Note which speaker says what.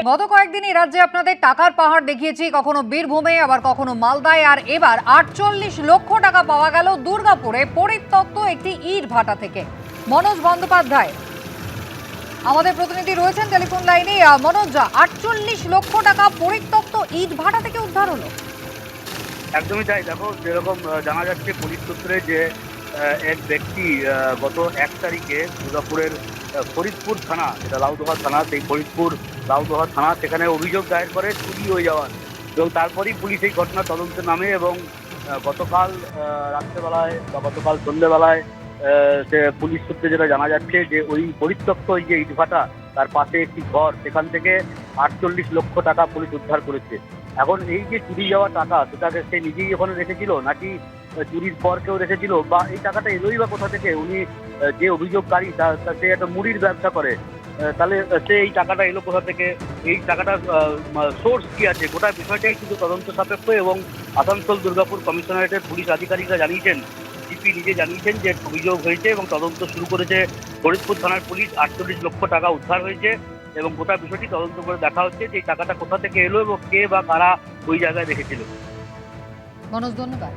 Speaker 1: গত কয়েকদিনই রাজ্যে আপনাদের টাকার পাহাড় দেখিয়েছি, কখনো বীরভূমে আবার কখনো মালদায়, আর এবার 48 লক্ষ টাকা পাওয়া গেল দুর্গাপুরে পরিত্যক্ত একটি ইট ভাটা থেকে। মনোজ বন্দ্যোপাধ্যায় আমাদের প্রতিনিধি রয়েছেন টেলিফোন লাইনে। মনোজ, 48 লক্ষ টাকা পরিত্যক্ত ইট ভাটা থেকে উদ্ধার হলো।
Speaker 2: একদমই তাই। দেখো, যেরকম জানা যাচ্ছে পুলিশ সূত্রে যে এক ব্যক্তি গত 1 তারিখে দুর্গাপুরের ফরিদপুর থানা, যেটা লাউদোহা থানা, সেই ফরিদপুর লাউদোহা থানা সেখানে অভিযোগ দায়ের করে চুরি হয়ে যাওয়ার, এবং তারপরেই পুলিশ এই ঘটনা তদন্তে নামে এবং গতকাল রাত্রেবেলায় বা গতকাল সন্ধ্যেবেলায় সে পুলিশ সূত্রে যেটা জানা যাচ্ছে যে ওই পরিত্যক্ত ওই যে ইটভাটা তার পাশে একটি ঘর, সেখান থেকে 48 লক্ষ টাকা পুলিশ উদ্ধার করেছে। এখন এই যে চুরি যাওয়া টাকা, সেটাকে সে নিজেই ওখানে রেখেছিল নাকি চুরির পর কেউ রেখেছিল, বা এই টাকাটা এলোই বা কোথা থেকে? উনি যে অভিযোগকারী সে একটা মুড়ির ব্যবসা করে, তাহলে সে এই টাকাটা এলো কোথা থেকে, এই টাকাটার সোর্স কি আছে, গোটা বিষয়টাই কিন্তু তদন্ত সাপেক্ষ। এবং আসানসোল দুর্গাপুর কমিশনারেটের পুলিশ আধিকারিকরা জানিয়েছেন, সিপি নিজে জানিয়েছেন যে অভিযোগ হয়েছে এবং তদন্ত শুরু করেছে ফরিদপুর থানার পুলিশ। 48 লক্ষ টাকা উদ্ধার হয়েছে এবং গোটা বিষয়টি তদন্ত করে দেখা হচ্ছে যে এই টাকাটা কোথা থেকে এলো এবং কে বা কারা ওই জায়গায় রেখেছিল।
Speaker 1: মনোজ, ধন্যবাদ।